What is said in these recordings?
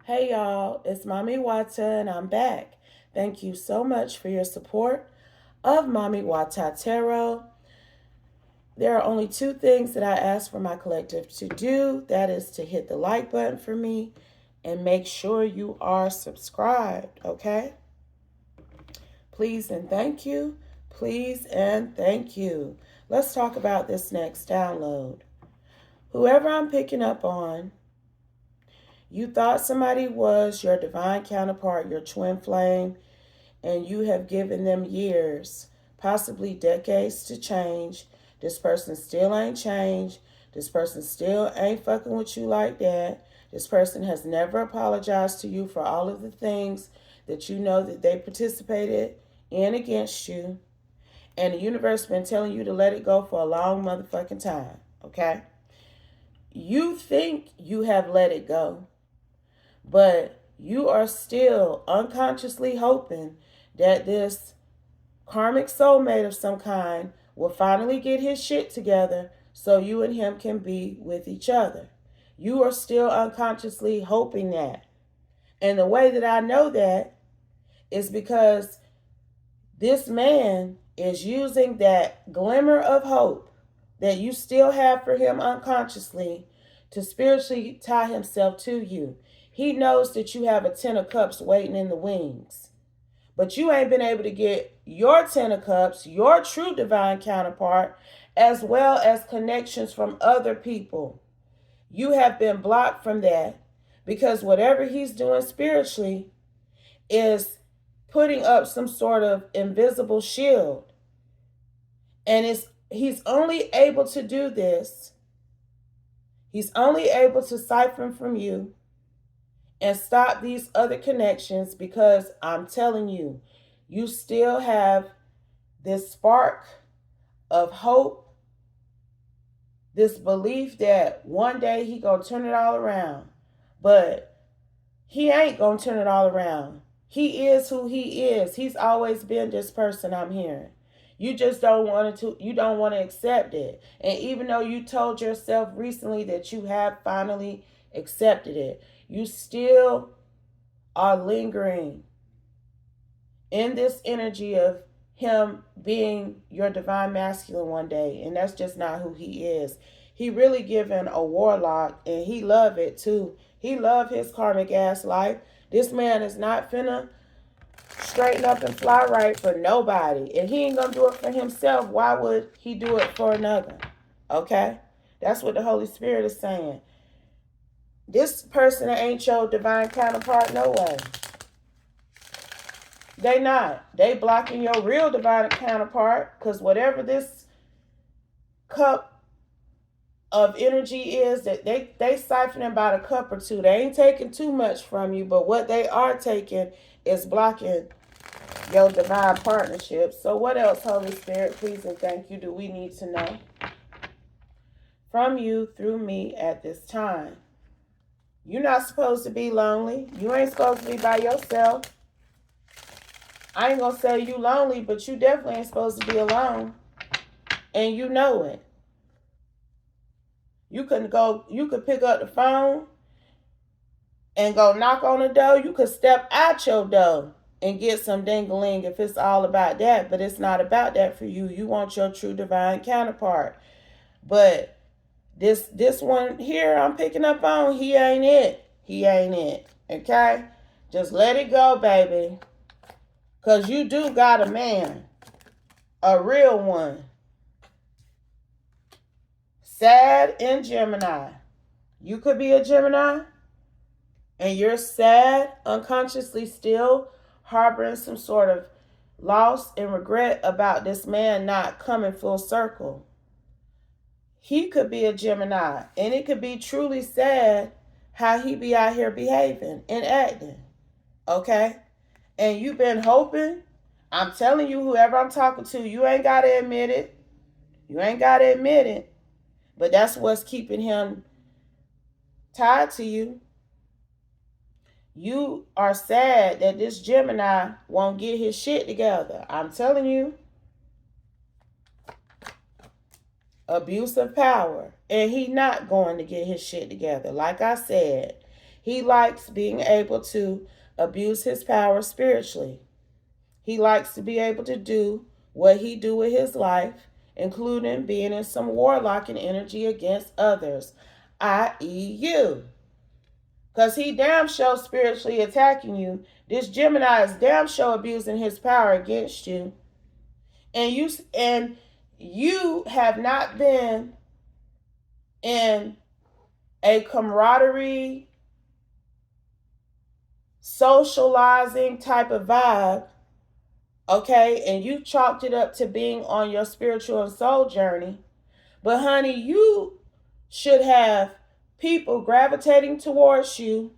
Hey y'all, it's Mami Wata and I'm back. Thank you so much for your support of Mami Wata Tarot. There are only two things that I ask for my collective to do. That is to hit the like button for me and make sure you are subscribed, okay? Please and thank you. Please and thank you. Let's talk about this next download. Whoever I'm picking up on, you thought somebody was your divine counterpart, your twin flame, and you have given them years, possibly decades to change. This person still ain't changed. This person still ain't fucking with you like that. This person has never apologized to you for all of the things that you know that they participated in against you. And the universe been telling you to let it go for a long motherfucking time, okay? You think you have let it go, but you are still unconsciously hoping that this karmic soulmate of some kind will finally get his shit together so you and him can be with each other. You are still unconsciously hoping that. And the way that I know that is because this man is using that glimmer of hope that you still have for him unconsciously to spiritually tie himself to you. He knows that you have a 10 of cups waiting in the wings. But you ain't been able to get your 10 of cups, your true divine counterpart, as well as connections from other people. You have been blocked from that because whatever he's doing spiritually is putting up some sort of invisible shield. And he's only able to do this. He's only able to siphon from you and stop these other connections because I'm telling you, you still have this spark of hope, this belief that one day he gonna turn it all around. But he ain't gonna turn it all around. He is who he is. He's always been this person I'm hearing. You just don't want to accept it. And even though you told yourself recently that you have finally accepted it, you still are lingering in this energy of him being your divine masculine one day, and that's just not who he is. He really given a warlock, and he love it too. He love his karmic ass life. This man is not finna straighten up and fly right for nobody. And he ain't gonna do it for himself. Why would he do it for another? Okay? That's what the Holy Spirit is saying. This person ain't your divine counterpart, no way. They not. They blocking your real divine counterpart because whatever this cup of energy is, that they siphoning about a cup or two. They ain't taking too much from you, but what they are taking is blocking your divine partnership. So what else, Holy Spirit, please and thank you, do we need to know from you through me at this time? You're not supposed to be lonely. You ain't supposed to be by yourself. I ain't gonna say you lonely, but you definitely ain't supposed to be alone. And you know it. You could pick up the phone and go knock on the door. You could step out your door and get some ding-a-ling if it's all about that, but it's not about that for you. You want your true divine counterpart. But this one here I'm picking up on, he ain't it. He ain't it. Okay? Just let it go, baby. Because you do got a man. A real one. Sad in Gemini. You could be a Gemini and you're sad, unconsciously still harboring some sort of loss and regret about this man not coming full circle. He could be a Gemini and it could be truly sad how he be out here behaving and acting. Okay? And you've been hoping. I'm telling you, whoever I'm talking to, you ain't got to admit it. You ain't got to admit it. But that's what's keeping him tied to you. You are sad that this Gemini won't get his shit together. I'm telling you. Abuse of power. And he not going to get his shit together. Like I said, He likes being able to abuse his power spiritually. He likes to be able to do what he do with his life, including being in some warlocking energy against others, i.e. you. Because he damn sure spiritually attacking you. This Gemini is damn sure abusing his power against you. And you have not been in a camaraderie, socializing type of vibe, okay? And you chalked it up to being on your spiritual and soul journey. But honey, you should have people gravitating towards you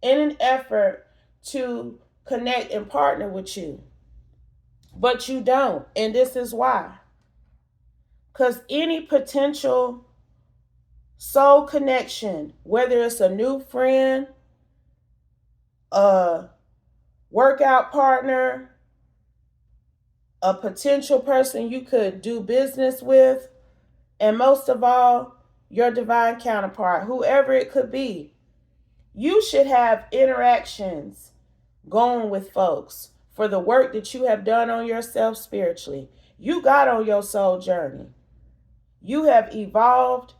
in an effort to connect and partner with you. But you don't. And this is why. Because any potential soul connection, whether it's a new friend, a workout partner, a potential person you could do business with, and most of all, your divine counterpart, whoever it could be, you should have interactions going with folks for the work that you have done on yourself spiritually. You got on your soul journey. You have evolved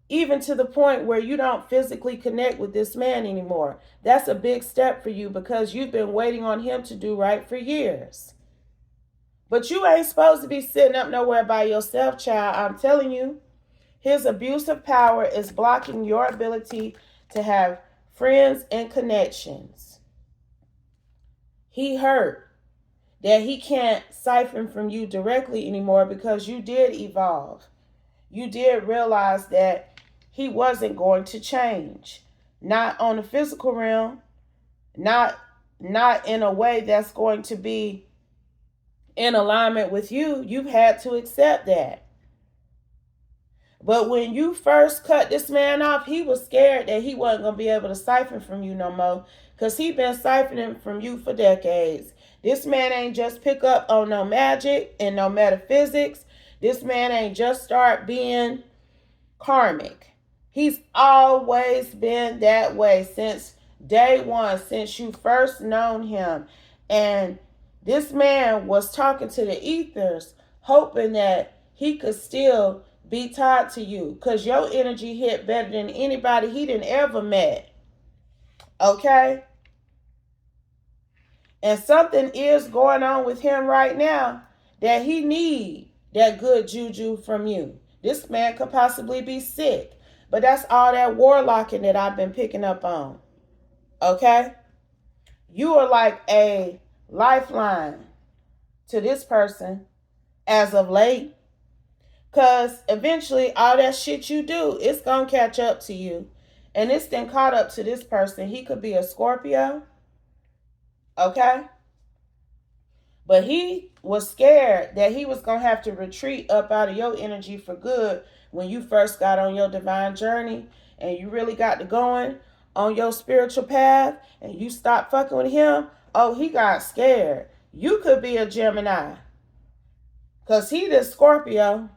even to the point where you don't physically connect with this man anymore. That's a big step for you because you've been waiting on him to do right for years. But you ain't supposed to be sitting up nowhere by yourself, child. I'm telling you, his abuse of power is blocking your ability to have friends and connections. He hurt that he can't siphon from you directly anymore because you did evolve. You did realize that he wasn't going to change. Not on the physical realm, not in a way that's going to be in alignment with you. You've had to accept that. But when you first cut this man off, he was scared that he wasn't going to be able to siphon from you no more because he been siphoning from you for decades. This man ain't just pick up on no magic and no metaphysics. This man ain't just start being karmic. He's always been that way since day one, since you first known him. And this man was talking to the ethers, hoping that he could still be tied to you because your energy hit better than anybody he done ever met. Okay? And something is going on with him right now that he need that good juju from you. This man could possibly be sick. But that's all that warlocking that I've been picking up on. Okay? You are like a lifeline to this person as of late. Because eventually all that shit you do, it's going to catch up to you. And it's been caught up to this person. He could be a Scorpio. Okay? But he was scared that he was going to have to retreat up out of your energy for good when you first got on your divine journey and you really got to going on your spiritual path and you stopped fucking with him. Oh, he got scared. You could be a Gemini. Because he the Scorpio.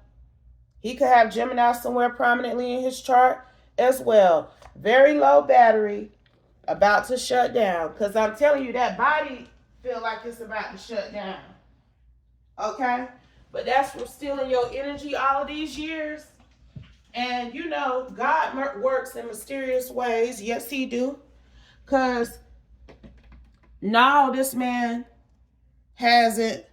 He could have Gemini somewhere prominently in his chart as well. Very low battery, about to shut down. Because I'm telling you, that body feel like it's about to shut down. Okay? But that's from stealing your energy all of these years. And you know, God works in mysterious ways. Yes, he do. Because now this man hasn't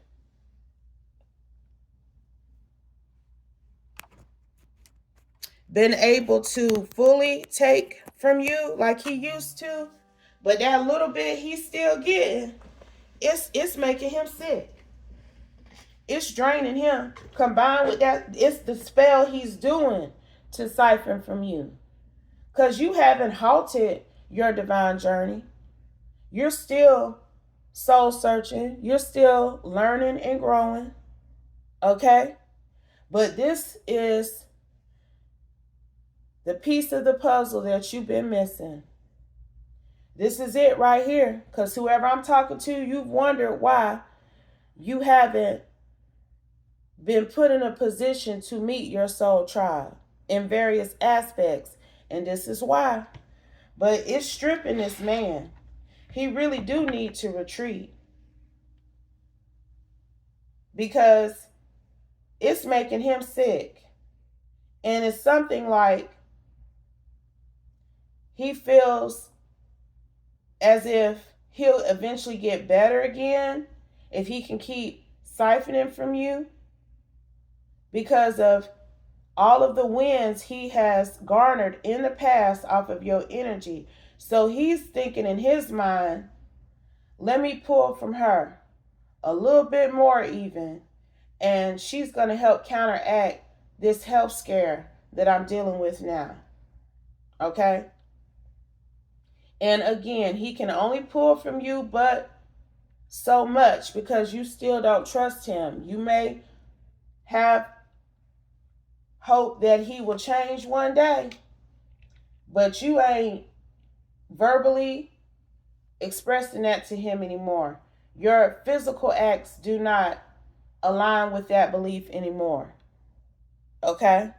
been able to fully take from you like he used to. But that little bit he's still getting, it's making him sick. It's draining him. Combined with that, it's the spell he's doing to siphon from you. Because you haven't halted your divine journey. You're still soul searching. You're still learning and growing. Okay? But this is the piece of the puzzle that you've been missing. This is it right here. Because whoever I'm talking to, you've wondered why you haven't been put in a position to meet your soul tribe in various aspects. And this is why. But it's stripping this man. He really do need to retreat, because it's making him sick. And it's something like he feels as if he'll eventually get better again if he can keep siphoning from you, because of all of the wins he has garnered in the past off of your energy. So he's thinking in his mind, let me pull from her a little bit more even, and she's going to help counteract this health scare that I'm dealing with now. Okay? And again, he can only pull from you but so much, because you still don't trust him. You may have hope that he will change one day, but you ain't verbally expressing that to him anymore. Your physical acts do not align with that belief anymore. Okay?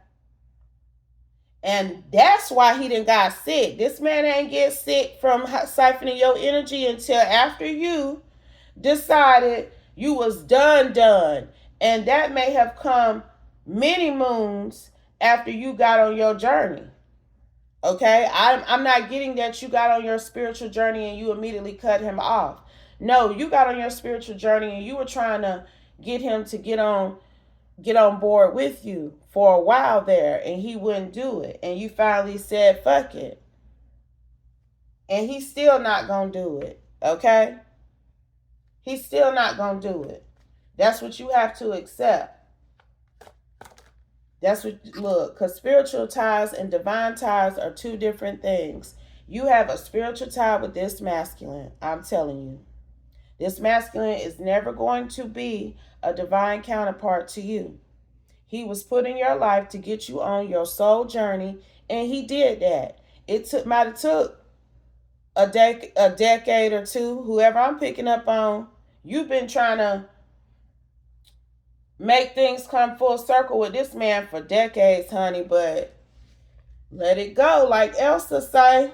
And that's why he done got sick. This man ain't get sick from siphoning your energy until after you decided you was done. And that may have come many moons after you got on your journey. Okay? I'm not getting that you got on your spiritual journey and you immediately cut him off. No, you got on your spiritual journey and you were trying to get him to get on board with you for a while there, and he wouldn't do it. And you finally said, fuck it. And he's still not going to do it. Okay? He's still not going to do it. That's what you have to accept. That's what, look, because spiritual ties and divine ties are two different things. You have a spiritual tie with this masculine. I'm telling you. This masculine is never going to be a divine counterpart to you. He was put in your life to get you on your soul journey, and he did that. Might have took a decade or two. Whoever I'm picking up on, you've been trying to make things come full circle with this man for decades, honey, but let it go, like Elsa say.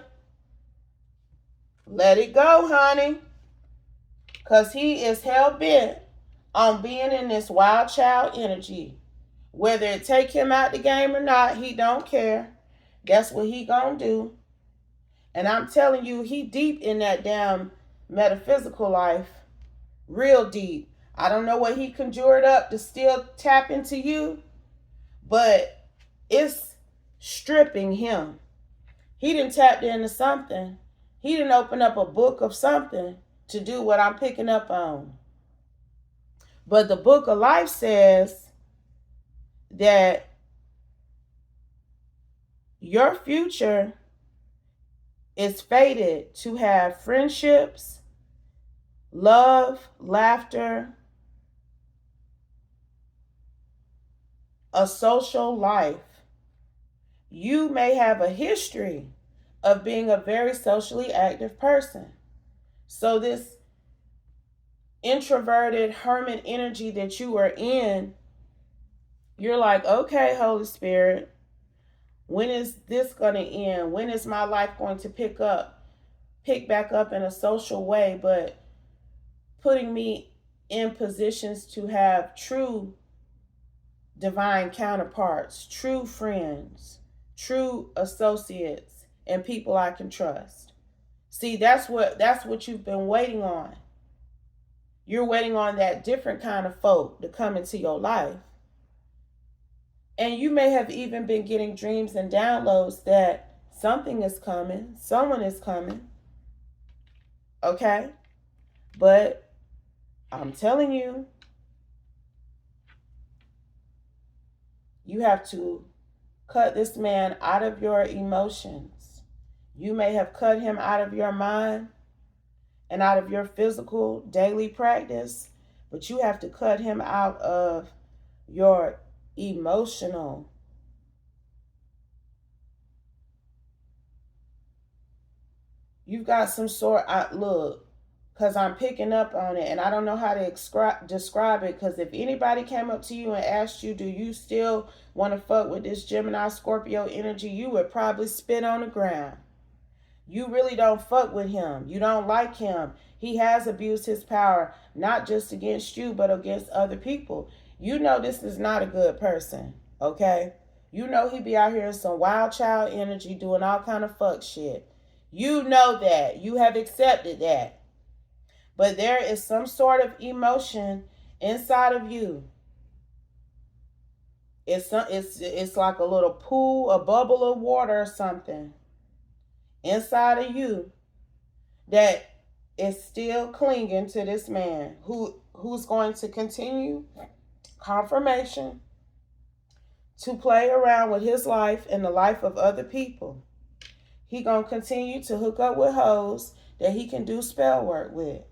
Let it go, honey. Because he is hell-bent on being in this wild child energy. Whether it take him out the game or not, he don't care. That's what he gonna do. And I'm telling you, he deep in that damn metaphysical life. Real deep. I don't know what he conjured up to still tap into you, but it's stripping him. He done tapped into something. He done opened up a book of something to do what I'm picking up on. But the book of life says that your future is fated to have friendships, love, laughter, a social life. You may have a history of being a very socially active person. So this introverted hermit energy that you are in, you're like, okay, Holy Spirit, when is this going to end? When is my life going to pick back up in a social way, but putting me in positions to have true divine counterparts, true friends, true associates, and people I can trust. See, that's what you've been waiting on. You're waiting on that different kind of folk to come into your life. And you may have even been getting dreams and downloads that something is coming, someone is coming. Okay? But I'm telling you, you have to cut this man out of your emotions. You may have cut him out of your mind and out of your physical daily practice, but you have to cut him out of your emotional. You've got some sort, look, because I'm picking up on it, and I don't know how to describe it, because if anybody came up to you and asked you, do you still want to fuck with this Gemini Scorpio energy, you would probably spit on the ground. You really don't fuck with him. You don't like him. He has abused his power, not just against you, but against other people. You know this is not a good person, okay? You know he be out here in some wild child energy doing all kind of fuck shit. You know that. You have accepted that. But there is some sort of emotion inside of you. It's like a little pool, a bubble of water or something inside of you that is still clinging to this man who's going to continue confirmation to play around with his life and the life of other people. He gonna continue to hook up with hoes that he can do spell work with.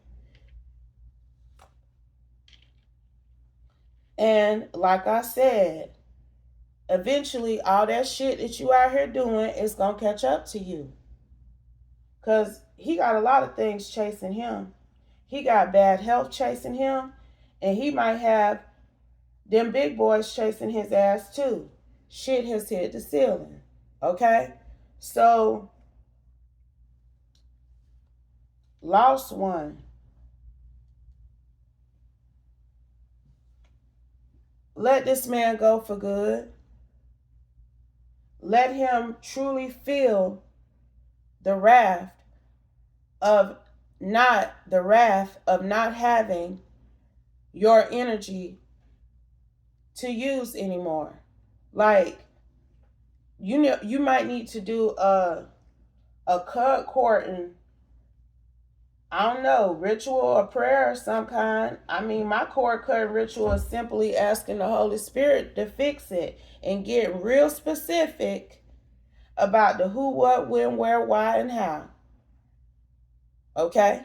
And like I said, eventually all that shit that you out here doing is gonna catch up to you. Cause he got a lot of things chasing him. He got bad health chasing him, and he might have them big boys chasing his ass too. Shit has hit the ceiling. Okay? So, lost one. Let this man go for good. Let him truly feel the wrath of not having your energy to use anymore. Like, you know, you might need to do a cud courting, I don't know, ritual or prayer of some kind. I mean, my cord cutting ritual is simply asking the Holy Spirit to fix it and get real specific about the who, what, when, where, why, and how. Okay?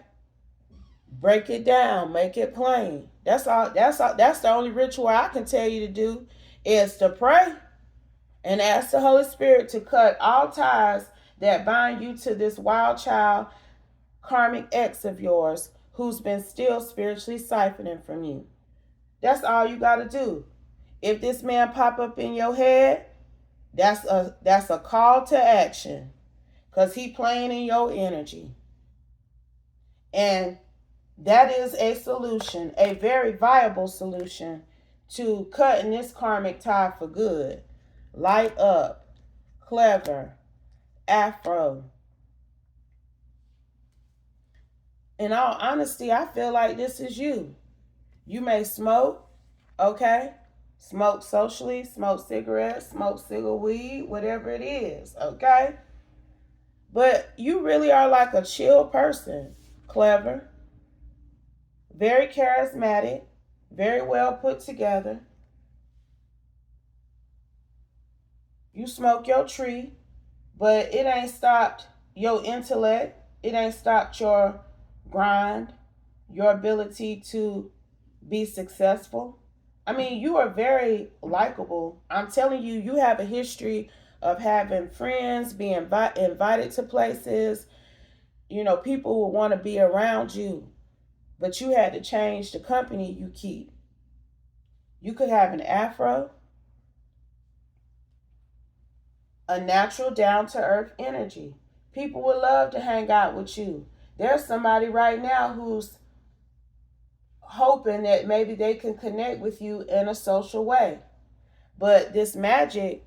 Break it down, make it plain. That's all. That's the only ritual I can tell you to do is to pray and ask the Holy Spirit to cut all ties that bind you to this wild child karmic ex of yours who's been still spiritually siphoning from you. That's all you got to do. If this man pop up in your head, that's a call to action, because he playing in your energy. And that is a solution, a very viable solution to cutting this karmic tie for good. Light up, clever, afro. In all honesty, I feel like this is you. You may smoke, okay? Smoke socially, smoke cigarettes, smoke cigar weed, whatever it is, okay? But you really are like a chill person. Clever, very charismatic, very well put together. You smoke your tree, but it ain't stopped your intellect. It ain't stopped your grind, your ability to be successful. I mean, you are very likable. I'm telling you, you have a history of having friends, being invited to places. You know, people will want to be around you, but you had to change the company you keep. You could have an afro, a natural down to earth energy. People would love to hang out with you. There's somebody right now who's hoping that maybe they can connect with you in a social way. But this magic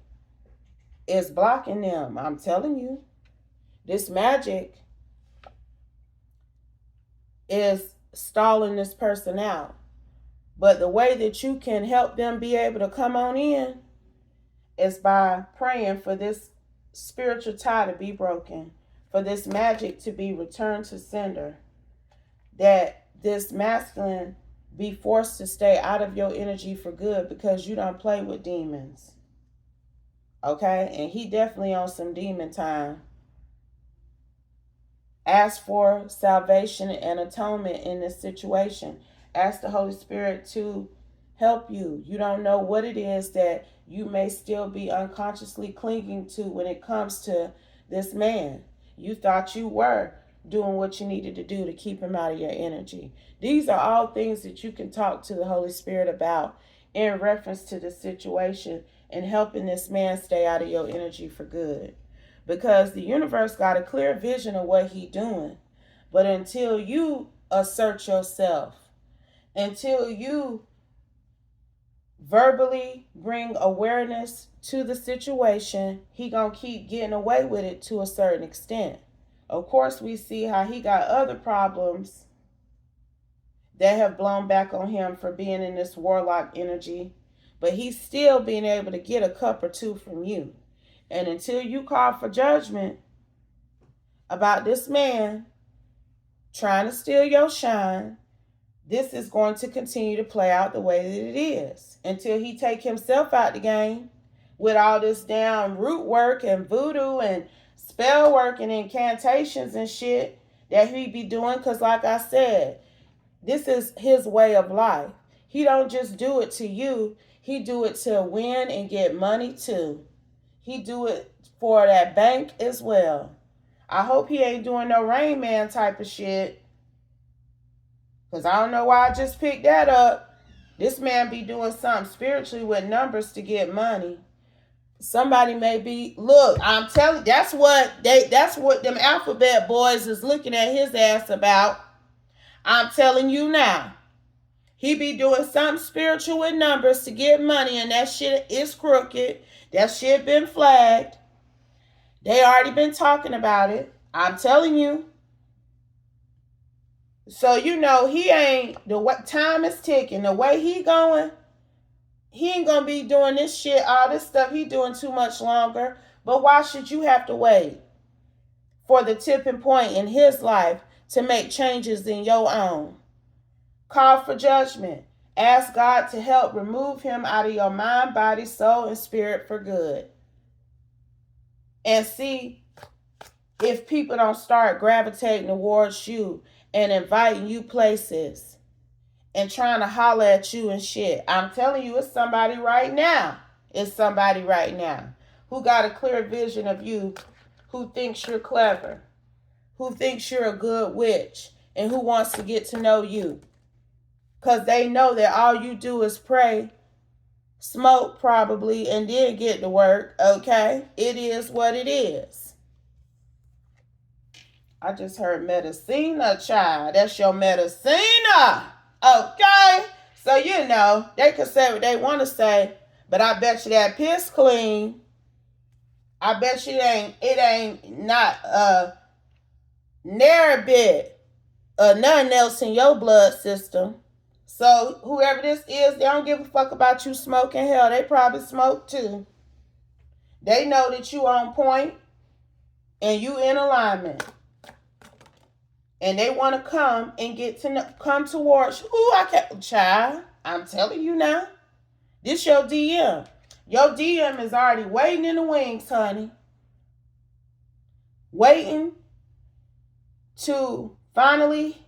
is blocking them. I'm telling you. This magic is stalling this person out. But the way that you can help them be able to come on in is by praying for this spiritual tie to be broken, for this magic to be returned to sender, that this masculine be forced to stay out of your energy for good, because you don't play with demons. Okay? And he definitely on some demon time. Ask for salvation and atonement in this situation. Ask the Holy Spirit to help you. You don't know what it is that you may still be unconsciously clinging to when it comes to this man. You thought you were doing what you needed to do to keep him out of your energy. These are all things that you can talk to the Holy Spirit about in reference to this situation and helping this man stay out of your energy for good. because the universe got a clear vision of what he doing. But until you assert yourself, until you verbally bring awareness to the situation, he gonna keep getting away with it to a certain extent. Of course, we see how he got other problems that have blown back on him for being in this warlock energy, but he's still being able to get a cup or two from you. And until you call for judgment about this man trying to steal your shine, this is going to continue to play out the way that it is until he take himself out the game with all this damn root work and voodoo and spell work and incantations and shit that he be doing. Because like I said, this is his way of life. He don't just do it to you. He do it to win and get money too. He do it for that bank as well. I hope he ain't doing no Rain Man type of shit. Because I don't know why I just picked that up. This man be doing something spiritually with numbers to get money. Somebody may be, look, I'm telling, that's what them alphabet boys is looking at his ass about. I'm telling you now. He be doing something spiritual with numbers to get money, and that shit is crooked. That shit been flagged. They already been talking about it. I'm telling you. So, you know, he ain't, time is ticking. The way he going, he ain't going to be doing this shit, all this stuff he doing too much longer. But why should you have to wait for the tipping point in his life to make changes in your own? Call for judgment. Ask God to help remove him out of your mind, body, soul, and spirit for good. And see if people don't start gravitating towards you and inviting you places and trying to holler at you and shit. I'm telling you, it's somebody right now. It's somebody right now who got a clear vision of you, who thinks you're clever, who thinks you're a good witch, and who wants to get to know you. Because they know that all you do is pray, smoke probably, and then get to work, okay? It is what it is. I just heard medicina, child. That's your medicina. Okay? So, you know, they can say what they want to say, but I bet you that piss clean. I bet you it ain't not near a bit nothing else in your blood system. So, whoever this is, they don't give a fuck about you smoking. Hell, they probably smoke too. They know that you on point and you in alignment. And they want to come and come towards you. Ooh, I can't, child. I'm telling you now. This your DM. Your DM is already waiting in the wings, honey. Waiting to finally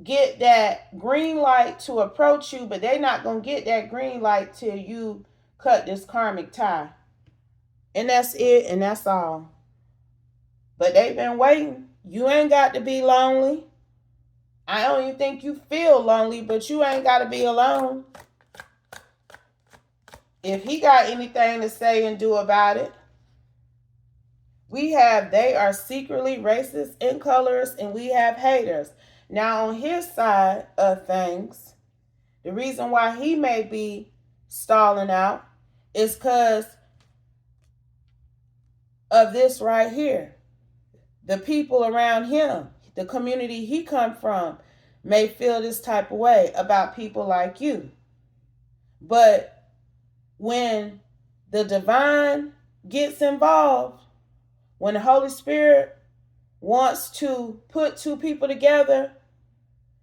get that green light to approach you, but they not going to get that green light till you cut this karmic tie. And that's it, and that's all. But they've been waiting. You ain't got to be lonely. I don't even think you feel lonely, but you ain't got to be alone. If he got anything to say and do about it, they are secretly racist and colorist, and we have haters. Now, on his side of things, the reason why he may be stalling out is because of this right here. The people around him, the community he come from, may feel this type of way about people like you. But when the divine gets involved, when the Holy Spirit wants to put two people together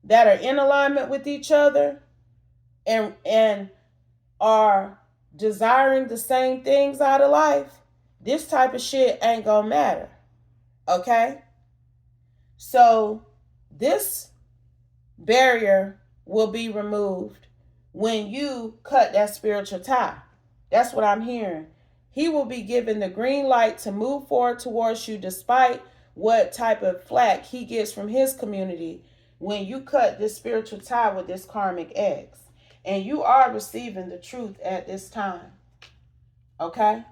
that are in alignment with each other and are desiring the same things out of life, this type of shit ain't gonna matter. Okay? So this barrier will be removed when you cut that spiritual tie. That's what I'm hearing. He will be given the green light to move forward towards you despite what type of flack he gets from his community when you cut this spiritual tie with this karmic ex. And you are receiving the truth at this time. Okay?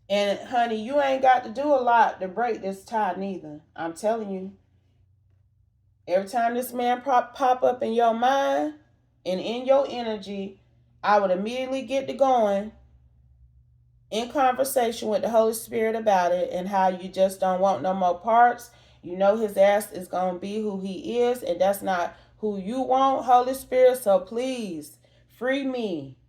And honey, you ain't got to do a lot to break this tie neither. I'm telling you. Every time this man pop up in your mind and in your energy, I would immediately get to going in conversation with the Holy Spirit about it and how you just don't want no more parts. You know his ass is going to be who he is, and that's not who you want, Holy Spirit. So please free me,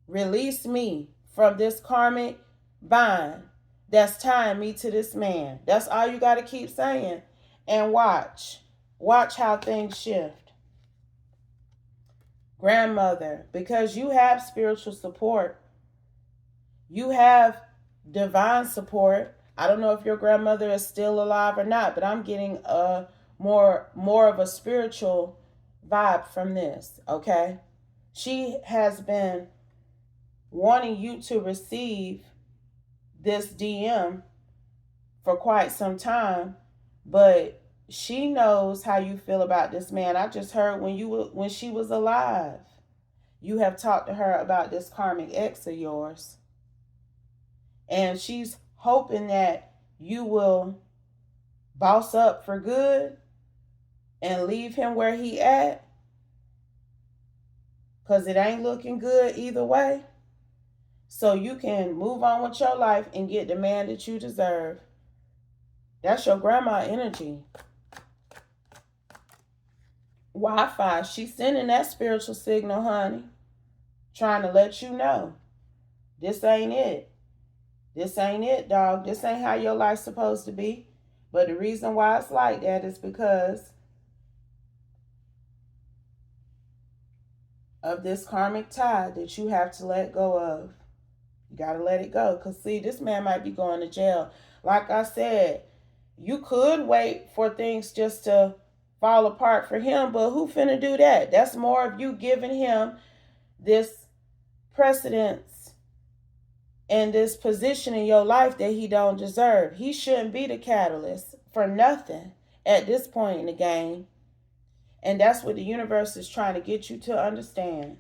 release me from this karmic bind that's tying me to this man. That's all you got to keep saying. And watch. Watch how things shift. Grandmother, because you have spiritual support, you have divine support. I don't know if your grandmother is still alive or not, but I'm getting a more of a spiritual vibe from this, okay? She has been wanting you to receive this DM for quite some time, but she knows how you feel about this man. I just heard when she was alive, you have talked to her about this karmic ex of yours. And she's hoping that you will boss up for good and leave him where he at, because it ain't looking good either way. So you can move on with your life and get the man that you deserve. That's your grandma energy. Wi-Fi, she's sending that spiritual signal, honey, trying to let you know this ain't it. This ain't it, dog. This ain't how your life's supposed to be. But the reason why it's like that is because of this karmic tie that you have to let go of. You got to let it go. Because, see, this man might be going to jail. Like I said, you could wait for things just to fall apart for him, but who finna do that? That's more of you giving him this precedence and this position in your life that he don't deserve. He shouldn't be the catalyst for nothing at this point in the game. And that's what the universe is trying to get you to understand.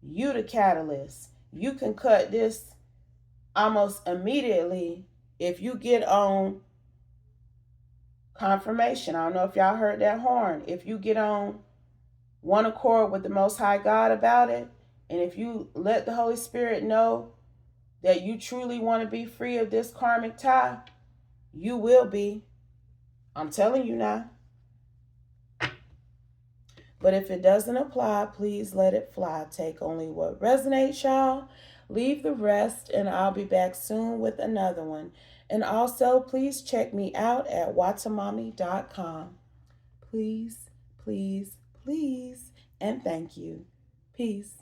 You the catalyst. You can cut this almost immediately if you get on confirmation. I don't know if y'all heard that horn. If you get on one accord with the Most High God about it, and if you let the Holy Spirit know that you truly want to be free of this karmic tie, you will be. I'm telling you now. But if it doesn't apply, please let it fly. Take only what resonates, y'all. Leave the rest, and I'll be back soon with another one. And also, please check me out at watamami.com. Please, please, please, and thank you. Peace.